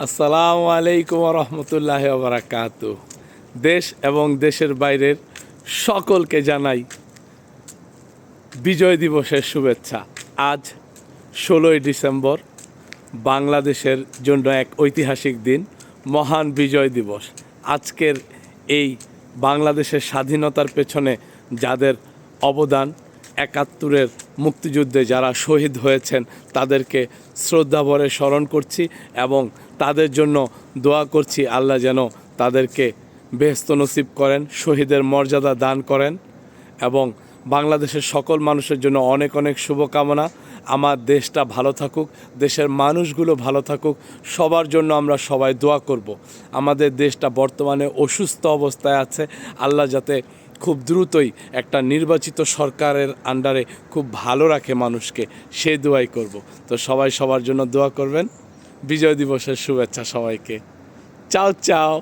আসসালামু আলাইকুম রহমতুল্লাহ বারাকাত। দেশ এবং দেশের বাইরের সকলকে জানাই বিজয় দিবসের শুভেচ্ছা। আজ 16ই ডিসেম্বর, বাংলাদেশের জন্য এক ঐতিহাসিক দিন, মহান বিজয় দিবস। আজকের এই বাংলাদেশের স্বাধীনতার পেছনে যাদের অবদান, ৭১-এর মুক্তিযুদ্ধে যারা শহীদ হয়েছেন তাদেরকে শ্রদ্ধাভরে স্মরণ করছি এবং তাদের জন্য দোয়া করছি আল্লাহ যেন তাদেরকে বেহেশত নসিব করেন, শহীদের মর্যাদা দান করেন এবং বাংলাদেশের সকল মানুষের জন্য অনেক অনেক শুভকামনা। আমার দেশটা ভালো থাকুক, দেশের মানুষগুলো ভালো থাকুক, সবার জন্য আমরা সবাই দোয়া করব। আমাদের দেশটা বর্তমানে অসুস্থ অবস্থায় আছে, আল্লাহ যাতে খুব দ্রুতই একটা নির্বাচিত সরকারের আন্ডারে খুব ভালো রাখে মানুষকে, সেই দোয়াই করব। তো সবাই সবার জন্য দোয়া করবেন। বিজয় দিবসের শুভেচ্ছা সবাইকে। চাও চাও।